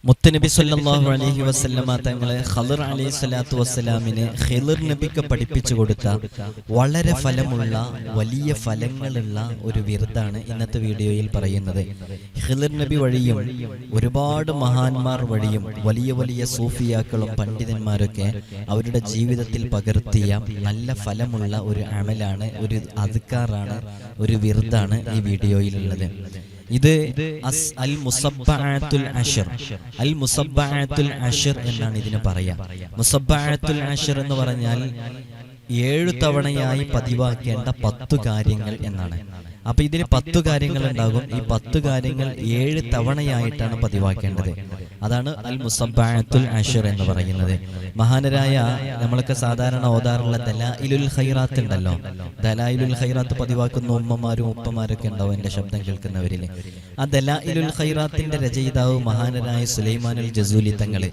മുത്തനബി സല്ലല്ലാഹു അലൈഹി വസല്ലമ തങ്ങളെ ഖളിർ അലൈഹി സ്വലാത്തു വസ്സലാമിന് ഖിളിർ നബിക്ക് പഠിപ്പിച്ചു കൊടുത്ത വളരെ ഫലമുള്ള വലിയ ഫലങ്ങളുള്ള ഒരു വിർദാണ് ഇന്നത്തെ വീഡിയോയിൽ പറയുന്നത്. ഖിളിർ നബി വഴിയും ഒരുപാട് മഹാന്മാർ വഴിയും വലിയ വലിയ സൂഫിയാക്കളും പണ്ഡിതന്മാരൊക്കെ അവരുടെ ജീവിതത്തിൽ പകർത്തിയ നല്ല ഫലമുള്ള ഒരു അമലാണ്, ഒരു അദ്കാറാണ്, ഒരു വിർദാണ് ഈ വീഡിയോയിലുള്ളത്. ഇത് അൽ മുസബ്ബഅത്തുൽ അശ്ർ, അൽ മുസബ്ബഅത്തുൽ അശ്ർ എന്നാണ് ഇതിന് പറയാ. മുസബ്ബഅത്തുൽ അശ്ർ എന്ന് പറഞ്ഞാൽ 7 തവണയായി പതിവാക്കേണ്ട 10 കാര്യങ്ങൾ എന്നാണ്. അപ്പൊ ഇതിന് 10 കാര്യങ്ങൾ ഉണ്ടാകും. ഈ 10 കാര്യങ്ങൾ 7 തവണയായിട്ടാണ് പതിവാക്കേണ്ടത്. അതാണ് അൽ മുസബ്ബഅത്തുൽ അശ്ർ എന്ന് പറയുന്നത്. മഹാനരായ നമ്മളൊക്കെ സാധാരണ ഓതാറുള്ള ദലായിലുൽ ഖൈറാത്ത് ഉണ്ടല്ലോ, ദലായിലുൽ ഖൈറാത്ത് പതിവാക്കുന്ന ഉമ്മമാരും ഉപ്പമാരൊക്കെ ഉണ്ടാവും എന്റെ ശബ്ദം കേൾക്കുന്നവരിൽ. ആ ദലായിലുൽ ഖൈറാത്തിന്റെ രചയിതാവ് മഹാനരായ സുലൈമാനുൽ ജസൂലി തങ്ങള്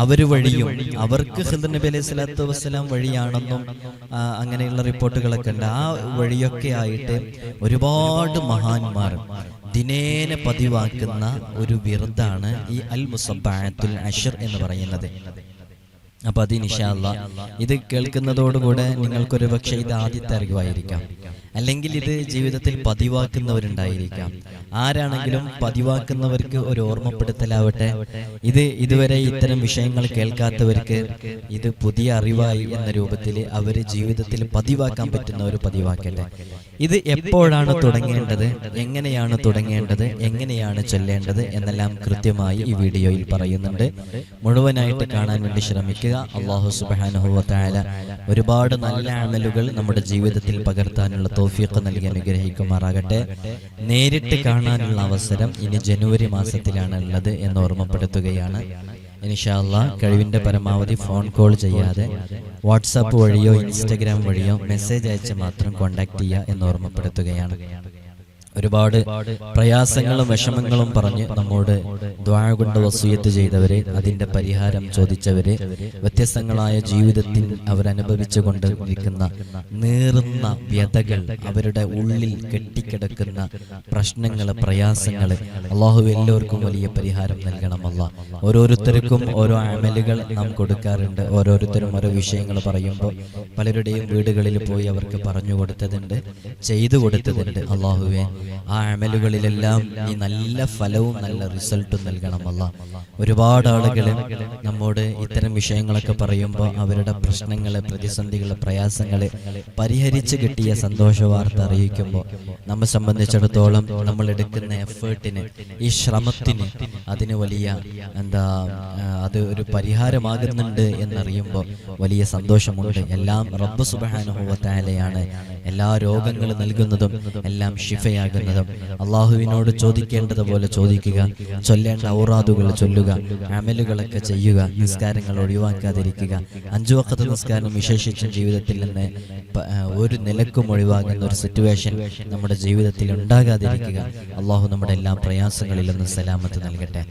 അവര് വഴിയും അവർക്ക് ഖിളിർ നബി അലൈഹി സ്വലാത്തു വസ്സലാം വഴിയാണെന്നും അങ്ങനെയുള്ള റിപ്പോർട്ടുകളൊക്കെ ഉണ്ട്. ആ വഴിയൊക്കെ ആയിട്ട് ഒരുപാട് മഹാന്മാർ ദിനേന പതിവാക്കുന്ന ഒരു വിർദാണ് ഈ അൽ മുസബ്ബഅത്തുൽ അശ്ർ എന്ന് പറയുന്നത്. അപ്പൊ അത് ഇൻഷാ അല്ലാഹ് ഇത് കേൾക്കുന്നതോടുകൂടെ നിങ്ങൾക്കൊരു പക്ഷേ ഇത് ആദ്യത്തെ അറിവായിരിക്കാം, അല്ലെങ്കിൽ ഇത് ജീവിതത്തിൽ പതിവാക്കുന്നവരുണ്ടായിരിക്കാം. ആരാണെങ്കിലും പതിവാക്കുന്നവർക്ക് ഒരു ഓർമ്മപ്പെടുത്തലാവട്ടെ. ഇത് ഇതുവരെ ഇത്തരം വിഷയങ്ങൾ കേൾക്കാത്തവർക്ക് ഇത് പുതിയ അറിവായി എന്ന രൂപത്തിൽ അവര് ജീവിതത്തിൽ പതിവാക്കാൻ പറ്റുന്നവർ പതിവാക്കട്ടെ. ഇത് എപ്പോഴാണ് തുടങ്ങേണ്ടത്, എങ്ങനെയാണ് തുടങ്ങേണ്ടത്, എങ്ങനെയാണ് ചൊല്ലേണ്ടത് എന്നെല്ലാം കൃത്യമായി ഈ വീഡിയോയിൽ പറയുന്നുണ്ട്. മുഴുവനായിട്ട് കാണാൻ വേണ്ടി ശ്രമിക്കുക. അല്ലാഹു സുബ്ഹാനഹു വ തആല ഒരുപാട് നല്ല അമലുകൾ നമ്മുടെ ജീവിതത്തിൽ പകർത്താനുള്ള തൗഫീഖ് നൽകി അനുഗ്രഹിക്കുമാറാകട്ടെ. നേരിട്ട് കാണാനുള്ള അവസരം ഇനി ജനുവരി മാസത്തിലാണ് ഉള്ളത് എന്ന് ഓർമ്മപ്പെടുത്തുകയാണ്. ഇൻഷാ അല്ലാഹ് കഴിവിന്റെ പരമാവധി ഫോൺ കോൾ ചെയ്യാതെ വാട്സാപ്പ് വഴിയോ ഇൻസ്റ്റഗ്രാം വഴിയോ മെസ്സേജ് അയച്ച് മാത്രം കോണ്ടാക്ട് ചെയ്യുക എന്ന് ഓർമ്മപ്പെടുത്തുകയാണ്. ഒരുപാട് പ്രയാസങ്ങളും വിഷമങ്ങളും പറഞ്ഞ് നമ്മോട് ദുആ കൊണ്ട് വസിയത്ത് ചെയ്തവര്, അതിന്റെ പരിഹാരം ചോദിച്ചവര്, വ്യത്യസ്തങ്ങളായ ജീവിതത്തിൽ അവരനുഭവിച്ചു കൊണ്ടിരിക്കുന്ന നീറുന്ന വ്യതകൾ, അവരുടെ ഉള്ളിൽ കെട്ടിക്കിടക്കുന്ന പ്രശ്നങ്ങള്, പ്രയാസങ്ങള്, അല്ലാഹു എല്ലാവർക്കും വലിയ പരിഹാരം നൽകണം. അല്ലാഹ് ഓരോരുത്തർക്കും ഓരോ അമലുകൾ നാം കൊടുക്കാറുണ്ട്. ഓരോരുത്തരും ഓരോ വിഷയങ്ങൾ പറയുമ്പോൾ പലരുടെയും വീടുകളിൽ പോയി അവർക്ക് പറഞ്ഞു കൊടുത്തതുണ്ട്, ചെയ്തു കൊടുത്തതുണ്ട്. അല്ലാഹുവേ ആ അമലുകളിലെല്ലാം നീ നല്ല ഫലവും നല്ല റിസൾട്ടും നൽകണം. അല്ലാഹ് ഒരുപാട് ആളുകൾ നമ്മോട് ഇത്തരം വിഷയങ്ങളൊക്കെ പറയുമ്പോൾ അവരുടെ പ്രശ്നങ്ങള്, പ്രതിസന്ധികള്, പ്രയാസങ്ങള് പരിഹരിച്ച് കിട്ടിയ സന്തോഷ വാർത്ത അറിയിക്കുമ്പോൾ നമ്മെ സംബന്ധിച്ചിടത്തോളം നമ്മൾ എടുക്കുന്ന എഫേർട്ടിന്, ഈ ശ്രമത്തിന്, അതിന് വലിയ അത് ഒരു പരിഹാരമാകുന്നുണ്ട് എന്നറിയുമ്പോൾ വലിയ സന്തോഷമുണ്ട്. എല്ലാം റബ്ബ് സുബ്ഹാനഹു വ തആലയാണ് എല്ലാ രോഗങ്ങളും നൽകുന്നതും എല്ലാം ശിഫയാകുന്നതും. അള്ളാഹുവിനോട് ചോദിക്കേണ്ടതുപോലെ ചോദിക്കുക, ചൊല്ലേണ്ട ഔറാദുകൾ ചൊല്ലുക, അമലുകളൊക്കെ ചെയ്യുക, നിസ്കാരങ്ങൾ ഒഴിവാക്കാതിരിക്കുക. 5 വഖത്ത് നിസ്കാരം വിശേഷിച്ചും ജീവിതത്തിൽ നിന്ന് ഒരു നിലക്കും ഒഴിവാകുന്ന ഒരു സിറ്റുവേഷൻ നമ്മുടെ ജീവിതത്തിൽ ഉണ്ടാകാതിരിക്കുക. അള്ളാഹു നമ്മുടെ എല്ലാ പ്രയാസങ്ങളിൽ നിന്ന് സലാമത്ത് നൽകട്ടെ.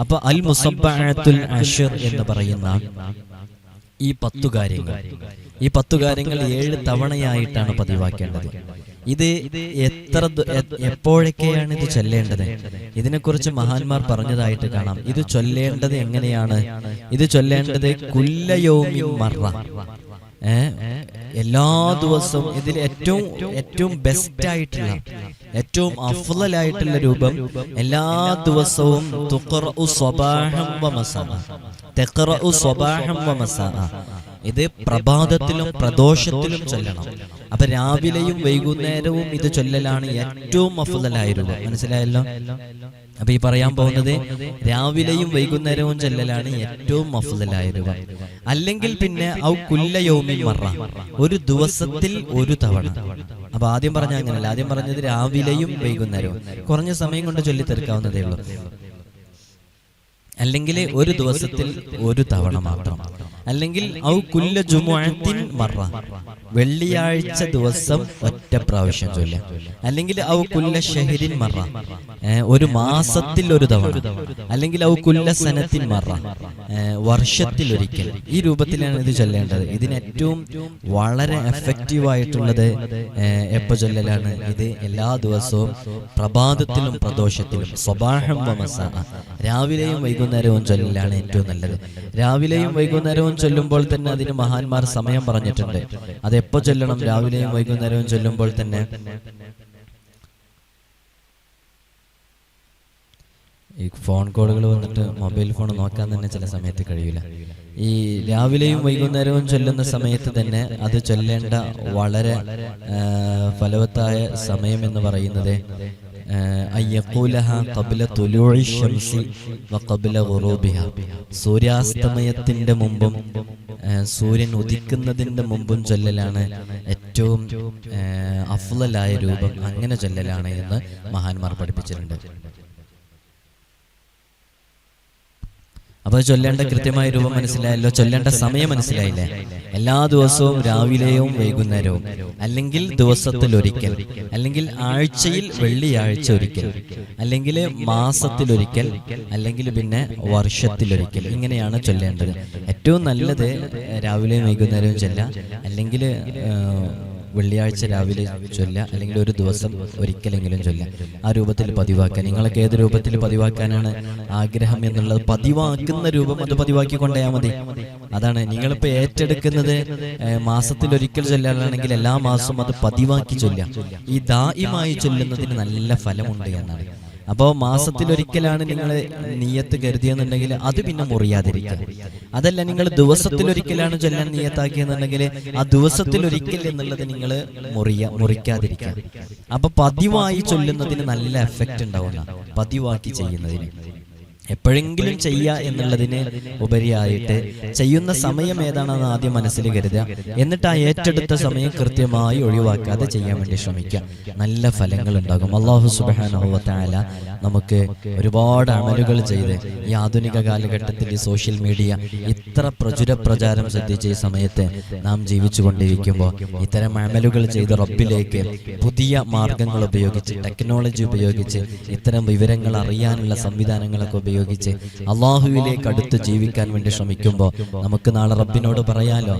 അപ്പൊ അൽ മുസബ്ബഅത്തുൽ അശ്ർ എന്ന് പറയുന്ന ഈ 10 കാര്യങ്ങൾ, ഈ 10 കാര്യങ്ങൾ 7 തവണയായിട്ടാണ് പതിവാക്കേണ്ടത്. ഇത് എപ്പോഴൊക്കെയാണ് ഇത് ചൊല്ലേണ്ടത്? ഇതിനെക്കുറിച്ച് മഹാന്മാർ പറഞ്ഞതായിട്ട് കാണാം. ഇത് ചൊല്ലേണ്ടത് എങ്ങനെയാണ്? ഇത് ചൊല്ലേണ്ടത് കുല്ല യൗമിൻ മറ, എല്ലാ ദിവസവും. ഇതിൽ ഏറ്റവും ബെസ്റ്റ് ആയിട്ടുള്ള, ഏറ്റവും അഫ്ളലായിട്ടുള്ള രൂപം എല്ലാ ദിവസവും തുഖറഉ സ്വബാഹൻ വ മസാ, തഖറഉ സ്വബാഹൻ വ മസാ. ഇത് പ്രഭാതത്തിലും പ്രദോഷത്തിലും ചൊല്ലണം. അപ്പൊ രാവിലെയും വൈകുന്നേരവും ഇത് ചൊല്ലലാണ് ഏറ്റവും അഫ്ളലായിരുന്നു. മനസ്സിലായല്ലോ? അപ്പൊ ഈ പറയാൻ പോകുന്നത് രാവിലെയും വൈകുന്നേരവും ചൊല്ലലാണ് ഏറ്റവും അഫ്ളലായിരുന്നു. അല്ലെങ്കിൽ പിന്നെ ഔ കുല്ല യൗമിൻ മറ, ഒരു ദിവസത്തിൽ ഒരു തവണ. അപ്പൊ ആദ്യം പറഞ്ഞ അങ്ങനല്ല, ആദ്യം പറഞ്ഞത് രാവിലെയും വൈകുന്നേരവും, കുറഞ്ഞ സമയം കൊണ്ട് ചൊല്ലി തീർക്കാവുന്നതേ ഉള്ളൂ. അല്ലെങ്കിൽ ഒരു ദിവസത്തിൽ ഒരു തവണ മാത്രം. അല്ലെങ്കിൽ ഔ കുല്ല ജുമുഅത്തിൻ മറ, വെള്ളിയാഴ്ച ദിവസം ഒറ്റ പ്രാവശ്യം ചൊല്ല, അല്ലെങ്കിൽ ഔ കുല്ല ഷഹരിൻ മറ, ഒരു മാസത്തിൽ ഒരു തവണ, അല്ലെങ്കിൽ ഔ കുല്ല സനത്തിൻ മറ, വർഷത്തിൽ ഒരിക്കൽ. ഈ രൂപത്തിലാണ് ഇത് ചൊല്ലേണ്ടത്. ഇതിന് ഏറ്റവും വളരെ എഫക്റ്റീവ് ആയിട്ടുള്ളത് എപ്പോ ചൊല്ലലാണ്? ഇത് എല്ലാ ദിവസവും പ്രഭാതത്തിലും പ്രദോഷത്തിലും, സ്വബാഹം വമസാ, രാവിലെയും വൈകുന്നേരവും ചൊല്ലലാണ് ഏറ്റവും നല്ലത്. രാവിലെയും വൈകുന്നേരവും ചൊല്ലുമ്പോൾ തന്നെ അതിന് മഹാന്മാർ സമയം പറഞ്ഞിട്ടുണ്ട്. അതെപ്പോ ചൊല്ലണം? രാവിലെയും വൈകുന്നേരവും ചൊല്ലുമ്പോൾ തന്നെ ഈ ഫോൺ കോളുകൾ വന്നിട്ട് മൊബൈൽ ഫോൺ നോക്കാൻ തന്നെ ചില സമയത്ത് കഴിയില്ല. ഈ രാവിലെയും വൈകുന്നേരവും ചൊല്ലുന്ന സമയത്ത് തന്നെ അത് ചൊല്ലേണ്ട വളരെ ഫലവത്തായ സമയം എന്ന് പറയുന്നത് സൂര്യാസ്തമയത്തിന്റെ മുമ്പും സൂര്യൻ ഉദിക്കുന്നതിന്റെ മുമ്പും ചൊല്ലലാണ് ഏറ്റവും അഫ്ളലായ രൂപം. അങ്ങനെ ചൊല്ലലാണ് എന്ന് മഹാന്മാർ പഠിപ്പിച്ചിട്ടുണ്ട്. അപ്പൊ ചൊല്ലേണ്ട കൃത്യമായ രൂപം മനസ്സിലായല്ലോ, ചൊല്ലേണ്ട സമയം മനസ്സിലായില്ലേ? എല്ലാ ദിവസവും രാവിലെയും വൈകുന്നേരവും, അല്ലെങ്കിൽ ദിവസത്തിൽ ഒരിക്കൽ, അല്ലെങ്കിൽ ആഴ്ചയിൽ വെള്ളിയാഴ്ച ഒരിക്കൽ, അല്ലെങ്കിൽ മാസത്തിലൊരിക്കൽ, അല്ലെങ്കിൽ പിന്നെ വർഷത്തിലൊരിക്കൽ. ഇങ്ങനെയാണ് ചൊല്ലേണ്ടത്. ഏറ്റവും നല്ലത് രാവിലെയും വൈകുന്നേരവും ചൊല്ലാം, അല്ലെങ്കിൽ വെള്ളിയാഴ്ച രാവിലെ ചൊല്ല, അല്ലെങ്കിൽ ഒരു ദിവസം ഒരിക്കലെങ്കിലും ചൊല്ല. ആ രൂപത്തിൽ പതിവാക്കാൻ. നിങ്ങൾക്ക് ഏത് രൂപത്തിൽ പതിവാക്കാനാണ് ആഗ്രഹം എന്നുള്ളത്, പതിവാക്കുന്ന രൂപം അത് പതിവാക്കിക്കൊണ്ടേ മതി. അതാണ് നിങ്ങളിപ്പോ ഏറ്റെടുക്കുന്നത്. മാസത്തിൽ ഒരിക്കൽ ചൊല്ലാനാണെങ്കിൽ എല്ലാ മാസവും അത് പതിവാക്കി ചൊല്ലാം. ഈ ദായിമായി ചൊല്ലുന്നതിന് നല്ല ഫലമുണ്ട് എന്നാണ്. അപ്പോൾ മാസത്തിലൊരിക്കലാണ് നിങ്ങൾ നിയ്യത്ത് കരുതിയെന്നുണ്ടെങ്കിൽ അത് പിന്നെ മുറിയാതിരിക്കുക. അതല്ല, നിങ്ങൾ ദിവസത്തിലൊരിക്കലാണ് ചൊല്ലാൻ നിയ്യത്താക്കിയെന്നുണ്ടെങ്കിൽ ആ ദിവസത്തിലൊരിക്കൽ എന്നുള്ളത് നിങ്ങൾ മുറിക്കാതിരിക്കുക. അപ്പൊ പതിവായി ചൊല്ലുന്നതിന് നല്ല എഫക്റ്റ് ഉണ്ടാവുന്ന, പതിവാക്കി ചെയ്യുന്നതിന്. എപ്പോഴെങ്കിലും ചെയ്യുക എന്നുള്ളതിന് ഉപരിയായിട്ട് ചെയ്യുന്ന സമയം ഏതാണെന്ന് ആദ്യം മനസ്സിൽ കരുതുക. എന്നിട്ട് ആ ഏറ്റെടുത്ത സമയം കൃത്യമായി ഒഴിവാക്കാതെ ചെയ്യാൻ വേണ്ടി ശ്രമിക്കുക. നല്ല ഫലങ്ങൾ ഉണ്ടാകും. അല്ലാഹു സുബ്ഹാനഹു വ തആല നമുക്ക് ഒരുപാട് അമലുകൾ ചെയ്ത് ഈ ആധുനിക കാലഘട്ടത്തിൽ ഈ സോഷ്യൽ മീഡിയ ഇത്ര പ്രചാരം ശ്രദ്ധിച്ച ഈ സമയത്ത് നാം ജീവിച്ചുകൊണ്ടിരിക്കുമ്പോൾ ഇത്തരം അമലുകൾ ചെയ്ത് റബ്ബിലേക്ക് പുതിയ മാർഗങ്ങൾ ഉപയോഗിച്ച്, ടെക്നോളജി ഉപയോഗിച്ച്, ഇത്തരം വിവരങ്ങൾ അറിയാനുള്ള സംവിധാനങ്ങളൊക്കെ ഉപയോഗിച്ച് അള്ളാഹുവിലേക്ക് അടുത്ത് ജീവിക്കാൻ വേണ്ടി ശ്രമിക്കുമ്പോൾ നമുക്ക് നാളെ റബ്ബിനോട് പറയാലോ,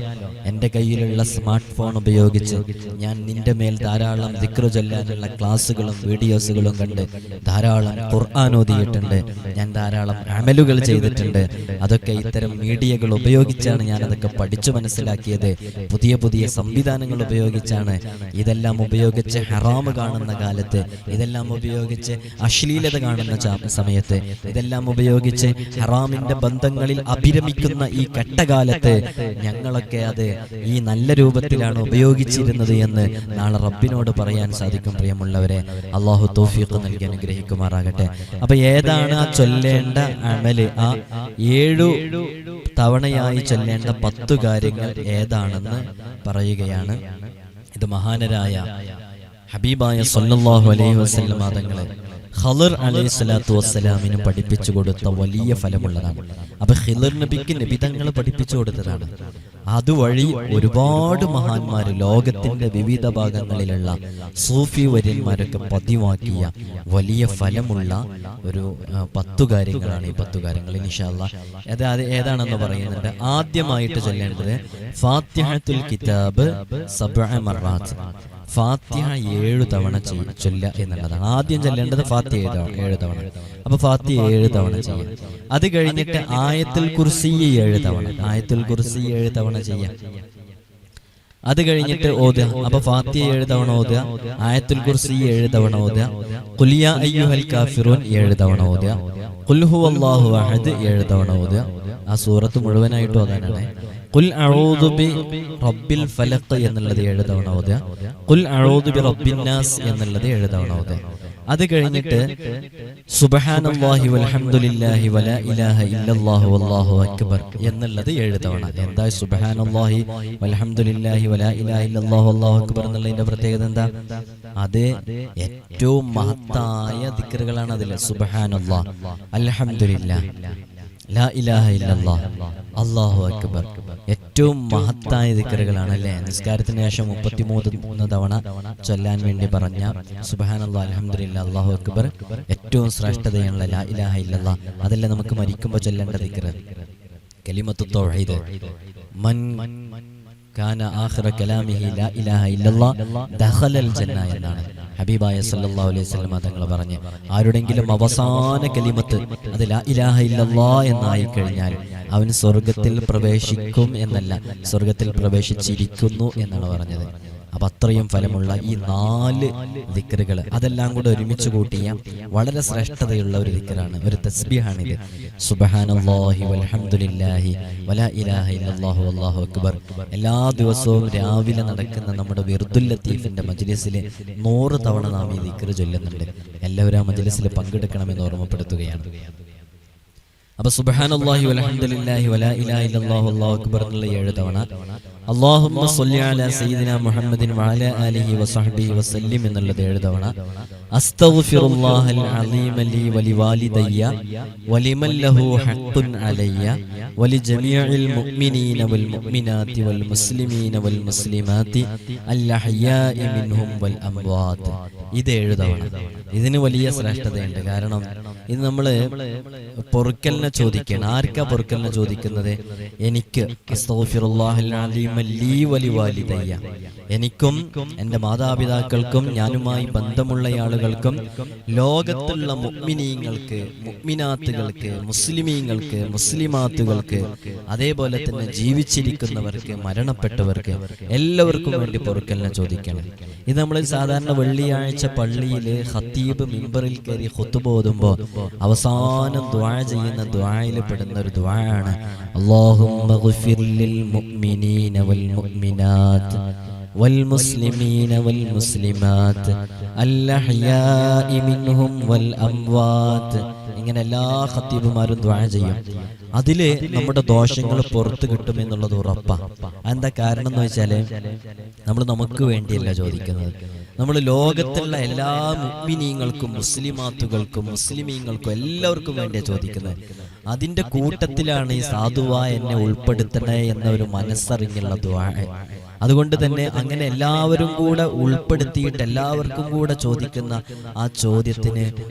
എൻ്റെ കയ്യിലുള്ള സ്മാർട്ട് ഫോൺ ഉപയോഗിച്ച് ഞാൻ നിന്റെ മേൽ ധാരാളം ദിക്ർ ചൊല്ലാനുള്ള ക്ലാസ്സുകളും വീഡിയോസുകളും കണ്ട് ധാരാളം ഖുർആൻ ഓതിയിട്ടുണ്ട്, ഞാൻ ധാരാളം അമലുകൾ ചെയ്തിട്ടുണ്ട്. അതൊക്കെ ഇത്തരം മീഡിയകൾ ഉപയോഗിച്ചാണ് ഞാൻ അതൊക്കെ പഠിച്ചു മനസ്സിലാക്കിയത്. പുതിയ പുതിയ സംവിധാനങ്ങൾ ഉപയോഗിച്ചാണ്. ഇതെല്ലാം ഉപയോഗിച്ച് ഹറാമ് കാണുന്ന കാലത്ത്, ഇതെല്ലാം ഉപയോഗിച്ച് അശ്ലീലത കാണുന്ന സമയത്ത്, ഇതെല്ലാം ഉപയോഗിച്ച് ഹറാമിന്റെ ബന്ധങ്ങളിൽ അഭിരമിക്കുന്ന ഈ കെട്ടകാലത്ത് ഞങ്ങളൊക്കെ അത് ഈ നല്ല രൂപത്തിലാണ് ഉപയോഗിച്ചിരുന്നത് എന്ന് നാളെ റബ്ബിനോട് പറയാൻ സാധിക്കും. പ്രിയമുള്ളവരെ, അള്ളാഹു തൗഫീഖ് നൽകി അനുഗ്രഹിക്കുമാറാകട്ടെ. അപ്പൊ ഏതാണ് ആ ചൊല്ലേണ്ട അമല്? ആ 7 തവണയായി ചൊല്ലേണ്ട 10 കാര്യങ്ങൾ ഏതാണെന്ന് പറയുകയാണ്. ഇത് മഹാനരായ ഹബീബായ സല്ലല്ലാഹു അലൈഹി വസല്ലം തങ്ങളെ ഖളിർ അലൈഹിസ്സലാത്തു വസ്സലാമിന് പഠിപ്പിച്ചു കൊടുത്ത വലിയ ഫലമുള്ളതാണ്. അപ്പൊ ഖളിർ നബിക്ക് നബി തങ്ങൾ പഠിപ്പിച്ചു കൊടുത്തതാണ്. അതുവഴി ഒരുപാട് മഹാന്മാർ, ലോകത്തിന്റെ വിവിധ ഭാഗങ്ങളിലുള്ള സൂഫി വര്യന്മാരൊക്കെ പതിവാക്കിയ വലിയ ഫലമുള്ള ഒരു 10 കാര്യങ്ങളാണ് ഈ 10 കാര്യങ്ങൾ. ഇൻഷാ അല്ലാഹ് അത് ഏതാണെന്ന് പറയുന്നുണ്ട്. ആദ്യമായിട്ട് ചൊല്ലേണ്ടത് ഫാത്തിഹത്തുൽ കിതാബ് 7 മറാത്ത്. ഫാത്തിഹ 7 തവണ ചൊല്ല എന്നുള്ളതാണ്. ആദ്യം ചൊല്ലേണ്ടത് ഫാത്തിഹ 7 തവണ. അപ്പൊ ഫാത്തിഹ 7 തവണ ചെയ്യാം. അത് കഴിഞ്ഞിട്ട് ആയത്തുൽ കുർസി 7 തവണ, ആയത്തുൽ കുർസി 7 തവണ ചെയ്യാം. അത് കഴിഞ്ഞിട്ട് ഓതുക. അപ്പൊ ഫാത്തിഹ 7 തവണ ഓതുക, ആയത്തുൽ കുർസി 7 തവണ ഓതുക, ഖുൽ യാ അയ്യുഹൽ കാഫിറൂൻ 7 തവണ ഓതുക, ഖുൽ ഹുവല്ലാഹു അഹദ് 7 തവണ ഓതുക. ആ സൂറത്ത് മുഴുവനായിട്ട് ഓതാനാണ്. ഖുൽ അഊദു ബി റബ്ബിൽ ഫലഖ് എന്നുള്ളത് 7 തവണ ഓതുക, ഖുൽ അഊദു ബി റബ്ബിൻ നാസ് എന്നുള്ളത് 7 തവണ ഓതുക. അത് കഴിഞ്ഞിട്ട് സുബ്ഹാനല്ലാഹി വൽഹംദുലില്ലാഹി വലാ ഇലാഹ ഇല്ലല്ലാഹു വല്ലാഹു അക്ബർ എന്നുള്ളത് 7 തവണ. എന്താ സുബ്ഹാനല്ലാഹി വൽഹംദുലില്ലാഹി വലാ ഇലാഹ ഇല്ലല്ലാഹു വല്ലാഹു അക്ബർ എന്നുള്ളതിന്റെ പ്രത്യേകത എന്താ? അത് ഏറ്റവും മഹത്തായ ദിക്റുകളാണ് അതിൽ. സുബ്ഹാനല്ലാഹ്, അൽഹംദുലില്ലാഹ്, ലാ ഇലാഹ ഇല്ലല്ലാഹ്, അല്ലാഹു അക്ബർ. ഏറ്റവും മഹത്തായ ദിക്റുകളാണ് അല്ലേ? നിസ്കാരത്തിന് ശേഷം 33 തവണ ചൊല്ലാൻ വേണ്ടി പറഞ്ഞ സുബ്ഹാനല്ലാഹ്, അൽഹംദുലില്ലാഹ്, അല്ലാഹു അക്ബർ ഏറ്റവും ശ്രേഷ്ഠതയുള്ള ലാ ഇലാഹ ഇല്ലല്ലാഹ്. അതല്ലേ നമുക്ക് മരിക്കുമ്പോൾ ചൊല്ലേണ്ട ദിക്ർ, കലിമത്തു തൗഹീദ്. മൻ കാന ആഖിറ കലാമിഹി ലാ ഇലാഹ ഇല്ലല്ലാഹ് ദഖലൽ ജന്ന എന്നാണ് ഹബീബായ സല്ലല്ലാഹു അലൈഹി വസല്ലം തങ്ങൾ പറഞ്ഞു. ആരുടെങ്കിലും അവസാന കലിമത്ത് അത് ലാ ഇലാഹ ഇല്ലല്ലാഹ് എന്നായി കഴിഞ്ഞാൽ അവൻ സ്വർഗത്തിൽ പ്രവേശിക്കും എന്നല്ല, സ്വർഗത്തിൽ പ്രവേശിച്ചിരിക്കുന്നു എന്നാണ് പറഞ്ഞത്. അപ്പൊ അത്രയും ഫലമുള്ള ഈ 4 ദിക്റുകൾ അതെല്ലാം കൂടെ ഒരുമിച്ച് കൂട്ടിയ വളരെ ശ്രേഷ്ഠതയുള്ള ഒരു ദിക്റാണ്, ഒരു തസ്ബീഹാണിത്. സുബ്ഹാനല്ലാഹി വൽഹംദുലില്ലാഹി വലാ ഇലാഹ ഇല്ലല്ലാഹു വല്ലാഹു അക്ബർ. എല്ലാ ദിവസവും രാവിലെ നടക്കുന്ന നമ്മുടെ വിർദുൽ ലത്തീഫിന്റെ മജ്ലിസിൽ 100 തവണ നാം ഈ ദിക്റ് ചൊല്ലുന്നുണ്ട്. എല്ലാവരും ആ മജ്ലിസിൽ പങ്കെടുക്കണമെന്ന് ഓർമ്മപ്പെടുത്തുകയാണ്. അപ്പൊ സുബ്ഹാനല്ലാഹി വൽഹംദുലില്ലാഹി വലാ ഇലാഹ ഇല്ലല്ലാഹു വല്ലാഹു അക്ബർ എന്നുള്ള 7 തവണ, അല്ലാഹുമ്മ സ്വല്ലി അലാ സയ്യിദിനാ മുഹമ്മദിൻ വഅലാ ആലിഹി വസഹ്ബിഹി വസല്ലിം എന്നുള്ളത് 7 തവണ, അസ്തഗ്ഫിറുല്ലാഹൽ അളീമ ലീ വലിവാലിദയ്യ വലിമൻ ലഹു ഹഖ്ഖുൻ അലയ്യ വലിജമീഇൽ മുഅ്മിനീന വൽ മുഅ്മിനാത്തി വൽ മുസ്ലിമീന വൽ മുസ്ലിമാത്തി അൽ അഹ്യാഇ മിൻഹും വൽ അംവാത്ത്. ഇത് 7 തവണ. ഇതിന് വലിയ ശ്രേഷ്ഠതയുണ്ട്. കാരണം ഇത് നമ്മള് പൊറുക്കലിനെ ചോദിക്കണം. ആർക്കാ പൊറുക്കലിനെ ചോദിക്കുന്നത്? എനിക്ക്. അസ്തഗ്ഫിറുല്ലാഹൽ അളീമ ലീ വലിവാലിദയ്യ, എനിക്കും എൻ്റെ മാതാപിതാക്കൾക്കും ഞാനുമായി ബന്ധമുള്ള ആളുകൾക്കും ലോകത്തുള്ള മുഅ്മിനീങ്ങൾക്ക്, മുഅ്മിനാത്തുകൾക്ക്, മുസ്ലിമീങ്ങൾക്ക്, മുസ്ലിമാത്തുകൾക്ക്, അതേപോലെ തന്നെ ജീവിച്ചിരിക്കുന്നവർക്ക്, മരണപ്പെട്ടവർക്ക് എല്ലാവർക്കും വേണ്ടി പൊറുക്കലിനെ ചോദിക്കണം. ഇത് നമ്മൾ സാധാരണ വെള്ളിയാഴ്ച പള്ളിയിൽ ഖത്തീബ് മിമ്പറിൽ കയറി ഖുത്ബ ഓതുമ്പോൾ അവസാനം ദുആ ചെയ്യുന്ന ദുആയിൽ പെടുന്ന ഒരു ദുആയാണ് അല്ലാഹുമ്മ ഗ്ഫിർ ലിൽ മുഅ്മിനീന വൽ മുഅ്മിനാത്ത് വൽ മുസ്ലിമീന വൽ മുസ്ലിമാത്ത് അൽ അഹ്യാഇ മിൻഹും വൽ അംവാത്ത്. ഇങ്ങനെ എല്ലാ ഖത്തീബുമാരും ദുആ ചെയ്യും. അതില് നമ്മുടെ ദോഷങ്ങൾ പുറത്തു കിട്ടും എന്നുള്ളത് ഉറപ്പാ. എന്താ കാരണം എന്ന് വെച്ചാല് നമ്മൾ നമുക്ക് വേണ്ടിയല്ല ചോദിക്കുന്നത്, നമ്മൾ ലോകത്തുള്ള എല്ലാ മുഅ്മിനീങ്ങൾക്കും, മുസ്ലിമാത്തുകൾക്കും, മുസ്ലിമീങ്ങൾക്കും എല്ലാവർക്കും വേണ്ടിയാണ് ചോദിക്കുന്നത്. അതിന്റെ കൂട്ടത്തിലാണ് ഈ സാധുവാ എന്നെ ഉൾപ്പെടുത്തണേ എന്ന ഒരു മനസ്സറിഞ്ഞുള്ള ദുആ. അതുകൊണ്ട് തന്നെ അങ്ങനെ എല്ലാവരും കൂടെ ഉൾപ്പെടുത്തിയിട്ട് എല്ലാവർക്കും കൂടെ ചോദിക്കുന്ന ആ ചോദ്യത്തിന്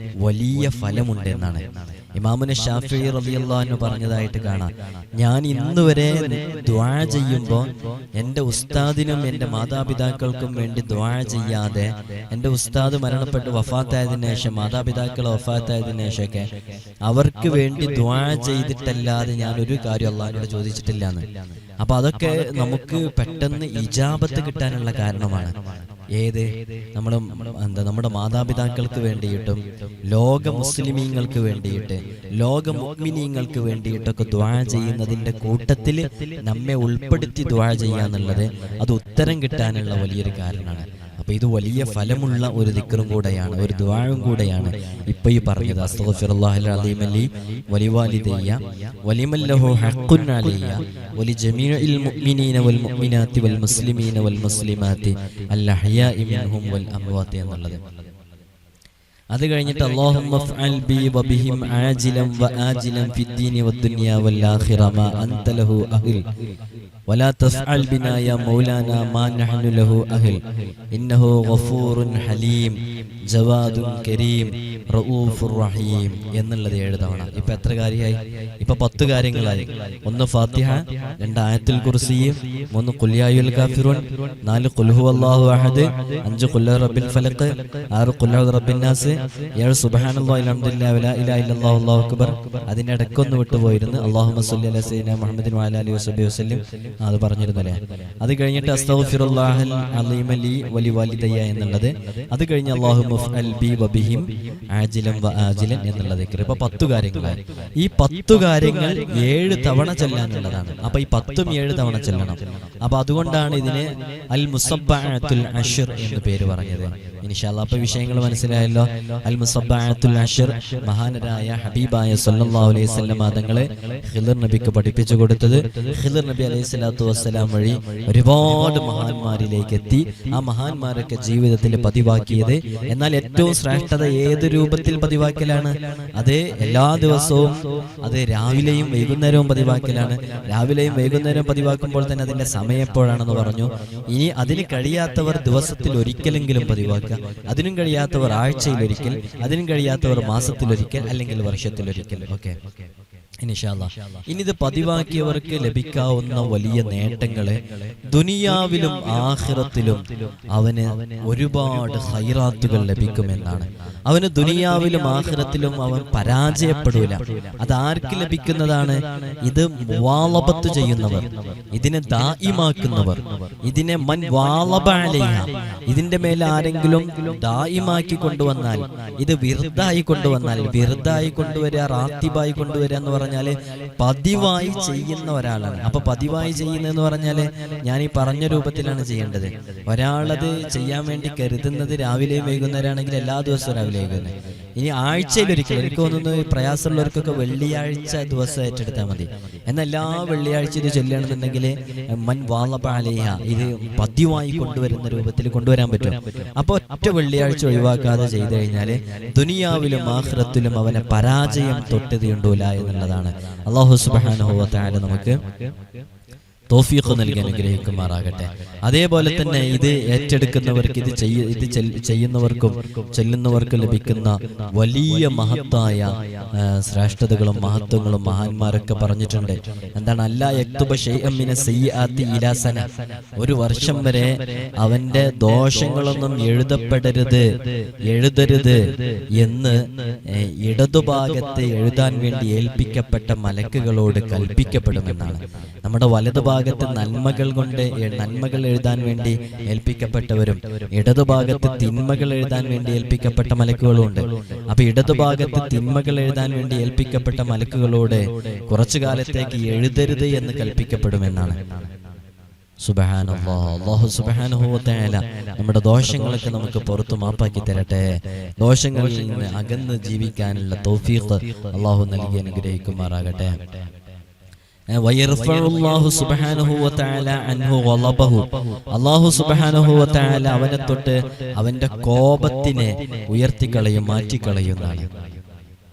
വലിയ ഫലമുണ്ടെന്നാണ് ഇമാമുന ശാഫിഈ റളിയല്ലാഹു അൻഹു പറഞ്ഞതായിട്ട് കാണാം. ഞാൻ ഇന്ന് വരെ ദുആ ചെയ്യുമ്പോൾ എൻ്റെ ഉസ്താദിനും എൻ്റെ മാതാപിതാക്കൾക്കും വേണ്ടി ദുആ ചെയ്യാതെ, എൻ്റെ ഉസ്താദ് മരണപ്പെട്ട് വഫാത്തായതിനു ശേഷം, മാതാപിതാക്കൾ വഫാത്തായതിനു ശേഷമൊക്കെ അവർക്ക് വേണ്ടി ദുആ ചെയ്തിട്ടല്ലാതെ ഞാൻ ഒരു കാര്യം അല്ലാഹുവിനോട് ചോദിച്ചിട്ടില്ലാന്ന്. അപ്പൊ അതൊക്കെ നമുക്ക് പെട്ടെന്ന് ഇജാബത്ത് കിട്ടാനുള്ള കാരണമാണ്. ഏത് നമ്മുടെ മാതാപിതാക്കൾക്ക് വേണ്ടിയിട്ടും ലോക മുസ്ലിമീങ്ങൾക്ക് വേണ്ടിയിട്ട്, ലോക മുഅ്മിനീങ്ങൾക്ക് വേണ്ടിയിട്ടൊക്കെ ദുആ ചെയ്യുന്നതിന്റെ കൂട്ടത്തിൽ നമ്മെ ഉൾപ്പെടുത്തി ദുആ ചെയ്യാന്നുള്ളത് അത് ഉത്തരം കിട്ടാനുള്ള വലിയൊരു കാരണമാണ്. അപ്പൊ ഇത് വലിയ ഫലമുള്ള ഒരു ദിക്റും കൂടെയാണ്, ഒരു ദുആയും കൂടെയാണ് ഇപ്പൊ ഈ പറഞ്ഞത്. അസ്തഗ്ഫിറുല്ലാഹൽ അളീമ ലീ വലിവാലിദയ്യ വലിമൻ ലഹു ഹഖ്ഖുൻ അലയ്യ വലിജമീഇൽ മുഅ്മിനീന വൽ മുഅ്മിനാത്തി വൽ മുസ്ലിമീന വൽ മുസ്ലിമാത്തി അൽ അഹ്യാഇ മിൻഹും വൽ അംവാത്തി എന്നുള്ളത്. അത് കഴിഞ്ഞിട്ട് അല്ലാഹുമ്മ ഫ്അൽ ബി വബിഹിം ആജിലൻ വആജിലൻ ഫിദ്ദീനി വദ്ദുനിയ വൽ ആഖിറ മാ അൻത ലഹു അഹ്ൽ വലാ തഫ്അൽ ബിനാ യാ മൗലാനാ മാ നഹ്നു ലഹു അഹ്ൽ ഇന്നഹു ഗഫൂറുൻ ഹലീം ജവാദുൻ കരീം റഊഫുർ റഹീം എന്നുള്ളത് 7 തവണ. ഇപ്പൊ എത്ര കാര്യമായി? ഇപ്പൊ 10 കാര്യങ്ങളായി. 1 ഫാത്തിഹ, 2 ആയത്തുൽ കുർസി, 3 ഖുൽ യാ അയ്യുൽ കാഫിറൂൻ, 4 ഖുൽ ഹുവല്ലാഹു അഹദ്, 5 ഖുൽ റബ്ബിൽ ഫലഖ്, 6 ഖുൽ അഊദു റബ്ബിൻ നാസ്, 7 സുബ്ഹാനല്ലാഹി വൽഹംദുലില്ലാഹി വലാ ഇലാഹ ഇല്ലല്ലാഹു വല്ലാഹു അക്ബർ. അതിന്റെ ഇടയ്ക്കൊന്ന് വിട്ടുപോയിരുന്നു അല്ലാഹുമ്മ സ്വല്ലി അലാ സയ്യിദിനാ മുഹമ്മദിൻ വഅലാ ആലിഹി വസഹ്ബിഹി വസല്ലം. അത് പറഞ്ഞിരുന്നല്ലേ. അത് കഴിഞ്ഞിട്ട് അസ്തഗ്ഫിറുല്ലാഹൽ അളീമ ലീ വലിവാലിദയ്യ എന്നുള്ളത്. അത് കഴിഞ്ഞ് അല്ലാഹുമ്മ ഫ്അൽ ബി വബിഹിം ആജിലൻ വആജിലൻ എന്നുള്ളത്. ഇപ്പൊ 10 കാര്യങ്ങളായി. ഈ 10 കാര്യങ്ങൾ 7 തവണ ചൊല്ലാനുള്ളതാണ്. അപ്പൊ ഈ 10ഉം 7 തവണ ചൊല്ലണം. അപ്പൊ അതുകൊണ്ടാണ് ഇതിന് അൽ മുസബ്ബഅത്തുൽ അശ്ർ എന്ന് പേര് പറഞ്ഞത്. ഇൻഷാ അല്ലാഹ് അപ്പൊ വിഷയങ്ങൾ മനസ്സിലായല്ലോ. അൽ മുസബ്ബഅത്തുൽ അശ്ർ മഹാനരായ ഹബീബായ സല്ലല്ലാഹു അലൈഹി വസല്ലം തങ്ങളെ ഖിദർ നബിക്ക് പഠിപ്പിച്ചു കൊടുത്തത്. ഖിദർ നബി അലൈഹി സ്വലാത്തു വസ്സലാം വഴി ഒരുപാട് മഹാന്മാരിലേക്ക് എത്തി. ആ മഹാന്മാരൊക്കെ ജീവിതത്തിൽ പതിവാക്കിയത്. എന്നാൽ എന്നാൽ ഏറ്റവും ശ്രേഷ്ഠത ഏത് രൂപത്തിൽ പതിവാക്കലാണ്? അത് എല്ലാ ദിവസവും, അത് രാവിലെയും വൈകുന്നേരവും പതിവാക്കലാണ്. രാവിലെയും വൈകുന്നേരവും പതിവാക്കുമ്പോൾ തന്നെ അതിന്റെ സമയം എപ്പോഴാണെന്ന് പറഞ്ഞു. ഇനി അതിന് കഴിയാത്തവർ ദിവസത്തിൽ ഒരിക്കലെങ്കിലും പതിവാക്കുക, അതിനും കഴിയാത്തവർ ആഴ്ചയിലൊരിക്കൽ, അതിനും കഴിയാത്തവർ മാസത്തിലൊരിക്കൽ, അല്ലെങ്കിൽ വർഷത്തിലൊരിക്കൽ. ഓക്കെ, ഇൻഷാ അല്ലാഹ്. ഇനി ഇത് പതിവാക്കിയവർക്ക് ലഭിക്കാവുന്ന വലിയ നേട്ടങ്ങളെ ദുനിയാവിലും ആഖിറത്തിലും അവന് ഒരുപാട് ഖൈറാത്തുകൾ ലഭിക്കുമെന്നാണ്. അവന് ദുനിയാവിലും ആഖിറത്തിലും അവൻ പരാജയപ്പെടൂല. അത് ആർക്ക് ലഭിക്കുന്നതാണ്? ഇത് മുവാളബത്ത് ചെയ്യുന്നവർ, ഇതിനെ ദായിമാക്കുന്നവർ, ഇതിനെ മൻ വാളബ അലൈഹ, ഇതിന്റെ മേലെ ആരെങ്കിലും ദായിമാക്കി കൊണ്ടുവന്നാൽ, ഇത് വിർദായി കൊണ്ടുവന്നാൽ, വിർദായി കൊണ്ടുവരിക, റാത്തിബായി കൊണ്ടുവരിക എന്ന് പറഞ്ഞാല് പതിവായി ചെയ്യുന്ന ഒരാളാണ്. അപ്പൊ പതിവായി ചെയ്യുന്നതെന്ന് പറഞ്ഞാല് ഞാൻ ഈ പറഞ്ഞ രൂപത്തിലാണ് ചെയ്യേണ്ടത്. ഒരാളത് ചെയ്യാൻ വേണ്ടി കരുതുന്നത് രാവിലെയും വൈകുന്നേരമാണെങ്കിൽ എല്ലാ ദിവസവും രാവിലെ വൈകുന്നേരം. ഇനി ആഴ്ചയിലൊരിക്കൽ, എനിക്ക് തോന്നുന്നു പ്രയാസമുള്ളവർക്കൊക്കെ വെള്ളിയാഴ്ച ദിവസം ഏറ്റെടുത്താൽ മതി. എന്നാൽ എല്ലാ വെള്ളിയാഴ്ച ഇത് ചൊല്ലുകയാണെന്നുണ്ടെങ്കിൽ മൻ വാളബ അലൈഹ, ഇത് പതിവായി കൊണ്ടുവരുന്ന രൂപത്തിൽ കൊണ്ടുവരാൻ പറ്റും. അപ്പൊ ഒറ്റ വെള്ളിയാഴ്ച ഒഴിവാക്കാതെ ചെയ്തു കഴിഞ്ഞാല് ദുനിയാവിലും ആഖിറത്തിലും അവനെ പരാജയം തൊട്ടതിയുണ്ടൂല എന്നുള്ളതാണ്. അല്ലാഹു സുബ്ഹാനഹു വ തആല നമുക്ക് തൗഫീഖ് നൽകി അനുഗ്രഹിക്കുമാറാകട്ടെ. അതേപോലെ തന്നെ ഇത് ഏറ്റെടുക്കുന്നവർക്ക്, ഇത് ചെയ്യുന്നവർക്കും ചെല്ലുന്നവർക്കും ലഭിക്കുന്ന വലിയ മഹത്തായ ശ്രേഷ്ഠതകളും മഹത്വങ്ങളും മഹാന്മാരൊക്കെ പറഞ്ഞിട്ടുണ്ട്. എന്താണ്? അല്ലാ യക്തുബ ശൈഅൻ മിന സയ്യിആതി ഇലാ സന, ഒരു വർഷം വരെ അവന്റെ ദോഷങ്ങളൊന്നും എഴുതരുത് എന്ന് ഇടതുഭാഗത്ത് എഴുതാൻ വേണ്ടി ഏൽപ്പിക്കപ്പെട്ട മലക്കുകളോട് കൽപ്പിക്കപ്പെടുമെന്നാണ്. നമ്മുടെ വലതുഭാഗത്ത് നന്മകൾ എഴുതാൻ വേണ്ടി ഏൽപ്പിക്കപ്പെട്ടവരും ഇടതുഭാഗത്ത് തിന്മകൾ എഴുതാൻ വേണ്ടി ഏൽപ്പിക്കപ്പെട്ട മലക്കുകളുണ്ട്. അപ്പൊ ഇടതുഭാഗത്ത് തിന്മകൾ എഴുതാൻ വേണ്ടി ഏൽപ്പിക്കപ്പെട്ട മലക്കുകളോട് കുറച്ചു കാലത്തേക്ക് എഴുതരുത് എന്ന് കൽപ്പിക്കപ്പെടുമെന്നാണ്. സുബ്ഹാനല്ലാഹ്. അല്ലാഹു സുബ്ഹാനഹു വ തആല നമ്മുടെ ദോഷങ്ങളൊക്കെ നമുക്ക് പുറത്തു മാപ്പാക്കി തരട്ടെ. ദോഷങ്ങളിൽ നിന്ന് അകന്ന് ജീവിക്കാനുള്ള തൗഫീഖ് അല്ലാഹു നൽകി അനുഗ്രഹിക്കുമാറാകട്ടെ. വയർഫഉല്ലാഹു സുബ്ഹാനഹു വ തആല അൻഹു ഗളബഹു, അല്ലാഹു സുബ്ഹാനഹു വ തആല അവനെ തൊട്ട് അവന്റെ കോപത്തിനെ ഉയർത്തിക്കളയും, മാറ്റിക്കളയുന്നതാണ്.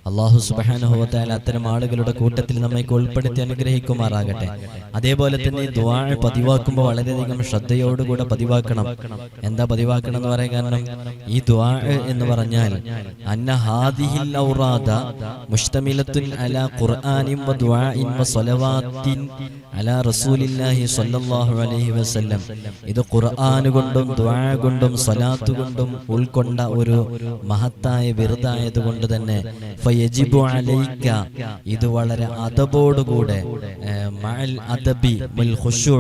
അല്ലാഹു സുബ്ഹാനഹു വ തആല അത്തരം ആളുകളുടെ കൂട്ടത്തിൽ നമ്മെ ഉൾപ്പെടുത്തി അനുഗ്രഹിക്കുമാറാകട്ടെ. അതേപോലെ തന്നെ ദുആ പതിവാക്കുമ്പോൾ വളരെയധികം ശ്രദ്ധയോടുകൂടെ പതിവാക്കണം. എന്താ പതിവാക്കണം എന്ന് പറയാൻ കാരണം, ഈ ദുആ എന്ന് പറഞ്ഞാൽ അന്ന ഹാദിഹിൽ ഔറാദ മുസ്തമിലത്തുൻ അലാ ഖുർആനിൻ വ ദുആഇൻ വ സ്വലവാത്തിൻ അലാ റസൂലില്ലാഹി സ്വല്ലല്ലാഹു അലൈഹി വസല്ലം, ഇത് ഖുർആൻ കൊണ്ടും ദുആ കൊണ്ടും സ്വലാത്ത് കൊണ്ടും ഉൾക്കൊണ്ട ഒരു മഹത്തായ വിർദായത് കൊണ്ട് തന്നെ ഫയജിബു അലൈക, ഇത് വളരെ അദബോടുകൂടെ മഅൽ അദബി വൽ ഖുശൂ',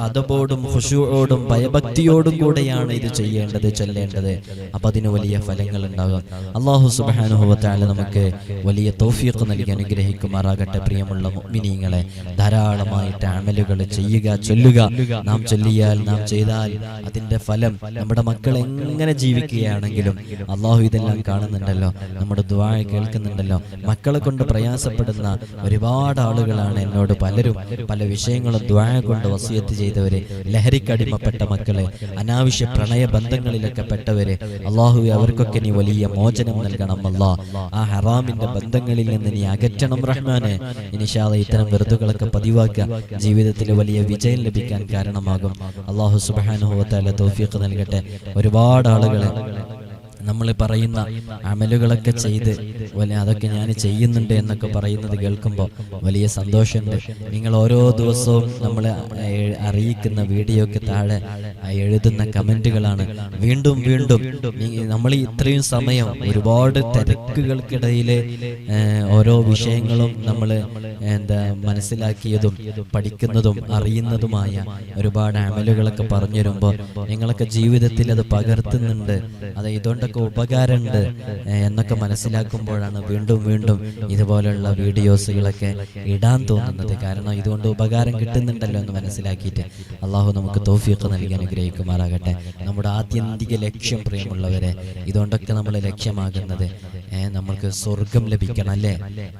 അദബോടും ഖുശൂഅോടും ഭയഭക്തിയോടും കൂടെയാണ് ഇത് ചെയ്യേണ്ടത്, ചൊല്ലേണ്ടത്. അപ്പൊ അതിന് വലിയ ഫലങ്ങൾ ഉണ്ടാകും. അല്ലാഹു സുബ്ഹാനഹു വ തആല നമുക്ക് വലിയ തൗഫീഖ് നൽകി അനുഗ്രഹിക്കുമാറാകട്ടെ. പ്രിയമുള്ള മുഅ്മിനീങ്ങളെ, ധാരാളമായിട്ട് അമലുകൾ ചെയ്യുക, ചൊല്ലുക. നാം ചൊല്ലിയാൽ, നാം ചെയ്താൽ അതിന്റെ ഫലം നമ്മുടെ മക്കൾ എങ്ങനെ ജീവിക്കുകയാണെങ്കിലും അല്ലാഹു ഇതെല്ലാം കാണുന്നുണ്ടല്ലോ, നമ്മുടെ ദുആ കേൾക്കുന്നുണ്ടല്ലോ. മക്കളെ കൊണ്ട് പ്രയാസപ്പെടുന്ന ഒരുപാട് ആളുകളാണ് എന്നോട് പലരും പല വിഷയങ്ങളും ദുആ കൊണ്ട് വസിയത്ത് ചെയ്തവര്, ലഹരിക്കടിമപ്പെട്ട മക്കളെ, അനാവശ്യ പ്രണയ ബന്ധങ്ങളിലൊക്കെ പെട്ടവര്, അല്ലാഹുവേ അവർക്കൊക്കെ നീ വലിയ മോചനം നൽകണം അല്ലാഹ്. ആ ഹറാമിന്റെ ബന്ധങ്ങളിൽ നിന്ന് നീ അകറ്റണം റഹ്മാനെ. ഇൻഷാ അല്ലാഹ് ഇത്തരം വെറുതുകളൊക്കെ പതിവാക്കുക, ജീവിതത്തിൽ വലിയ വിജയം ലഭിക്കാൻ കാരണമാകും. അല്ലാഹു സുബ്ഹാനഹു വ തആല തൗഫീഖ് നൽകട്ടെ. ഒരുപാട് ആളുകളെ നമ്മൾ പറയുന്ന അമലുകളൊക്കെ ചെയ്ത് അതൊക്കെ ഞാൻ ചെയ്യുന്നുണ്ട് എന്നൊക്കെ പറയുന്നത് കേൾക്കുമ്പോൾ വലിയ സന്തോഷമുണ്ട്. നിങ്ങൾ ഓരോ ദിവസവും നമ്മൾ അറിയിക്കുന്ന വീഡിയോക്ക് താഴെ എഴുതുന്ന കമന്റുകളാണ് വീണ്ടും വീണ്ടും നമ്മൾ ഇത്രയും സമയം ഒരുപാട് തിരക്കുകൾക്കിടയിൽ ഓരോ വിഷയങ്ങളും നമ്മൾ മനസ്സിലാക്കിയതും പഠിക്കുന്നതും അറിയുന്നതുമായ ഒരുപാട് അമലുകളൊക്കെ പറഞ്ഞു തരുമ്പോൾ നിങ്ങളൊക്കെ ജീവിതത്തിൽ അത് പകർത്തുന്നുണ്ട്, അത് ഇതുകൊണ്ടൊക്കെ ഉപകാരമുണ്ട് എന്നൊക്കെ മനസ്സിലാക്കുമ്പോഴാണ് വീണ്ടും വീണ്ടും ഇതുപോലുള്ള വീഡിയോസുകളൊക്കെ ഇടാൻ തോന്നുന്നത്. കാരണം ഇതുകൊണ്ട് ഉപകാരം കിട്ടുന്നുണ്ടല്ലോ എന്ന് മനസ്സിലാക്കിയിട്ട് അള്ളാഹു നമുക്ക് തൗഫീഖ് നൽകി അനുഗ്രഹിക്കുമാറാകട്ടെ. നമ്മുടെ ആത്യന്തിക ലക്ഷ്യം, പ്രിയമുള്ളവരെ, ഇതുകൊണ്ടൊക്കെ നമ്മൾ ലക്ഷ്യമാകുന്നത് നമ്മൾക്ക് സ്വർഗം ലഭിക്കണം അല്ലേ?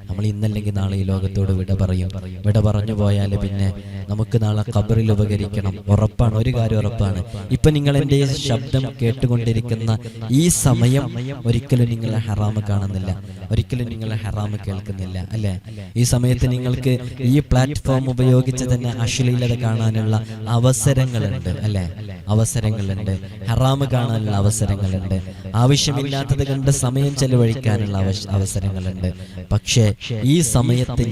നമ്മൾ ഇന്നല്ലെങ്കിൽ നാളെ ഈ ലോകത്തോട് വിട പറയും. വിട പറഞ്ഞു പോയാൽ പിന്നെ നമുക്ക് നാളെ ഖബറിൽ ഉപകരിക്കണം, ഉറപ്പാണ്. ഒരു കാര്യം ഉറപ്പാണ്, ഇപ്പൊ നിങ്ങൾ എൻ്റെ ശബ്ദം കേട്ടുകൊണ്ടിരിക്കുന്ന ഈ സമയം ഒരിക്കലും നിങ്ങൾ ഹറാമ് കാണുന്നില്ല, ഒരിക്കലും നിങ്ങൾ ഹറാമ് കേൾക്കുന്നില്ല അല്ലെ? ഈ സമയത്ത് നിങ്ങൾക്ക് ഈ പ്ലാറ്റ്ഫോം ഉപയോഗിച്ച് തന്നെ അശ്ലീലത കാണാനുള്ള അവസരങ്ങളുണ്ട് അല്ലെ? അവസരങ്ങളുണ്ട്, ഹറാമ് കാണാനുള്ള അവസരങ്ങളുണ്ട്, ആവശ്യമില്ലാത്തത് കണ്ട് സമയം ചെലവഴിക്കാനുള്ള അവസരങ്ങളുണ്ട്. പക്ഷേ ഈ സമയത്ത്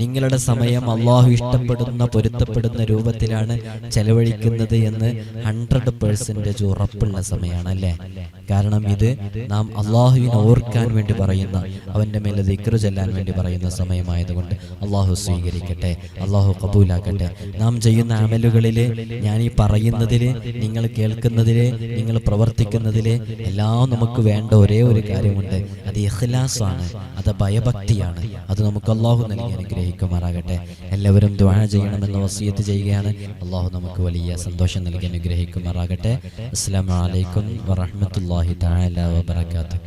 നിങ്ങളുടെ സമയം അള്ളാഹു ഇഷ്ടപ്പെടുന്ന പൊരുത്തപ്പെടുന്ന രൂപത്തിലാണ് ചെലവഴിക്കുന്നത് എന്ന് 100% ഉറപ്പുള്ള സമയമാണ് അല്ലേ? കാരണം ഇത് നാം അള്ളാഹുവിനെ ഓർക്കാൻ വേണ്ടി പറയുന്ന, അവന്റെ മേലെ ദിക്റ് ചൊല്ലാൻ വേണ്ടി പറയുന്ന സമയമായതുകൊണ്ട് അള്ളാഹു സ്വീകരിക്കട്ടെ, അള്ളാഹു കബൂലാക്കട്ടെ. നാം ചെയ്യുന്ന അമലുകളിൽ, ഞാൻ ഈ പറയുന്നതിൽ, നിങ്ങൾ കേൾക്കുന്നതിൽ, നിങ്ങൾ പ്രവർത്തിക്കുന്നതിൽ എല്ലാം നമുക്ക് വേണ്ട ഒരേ ഒരു കാര്യമുണ്ട്, അത് ഇഖ്ലാസാണ്, അത് ഭയഭക്തിയാണ്. അത് നമുക്ക് അള്ളാഹു നൽകി അനുഗ്രഹിക്കുമാറാകട്ടെ. എല്ലാവരും ദുആ ചെയ്യണമെന്ന് വസിയത്ത് ചെയ്യുകയാണ്. അള്ളാഹു നമുക്ക് വലിയ സന്തോഷം നൽകി അനുഗ്രഹിക്കുമാറാകട്ടെ. അസ്സലാമു അലൈക്കും വറഹ്മത്തുള്ളാഹി തആല വബറകാതുഹു.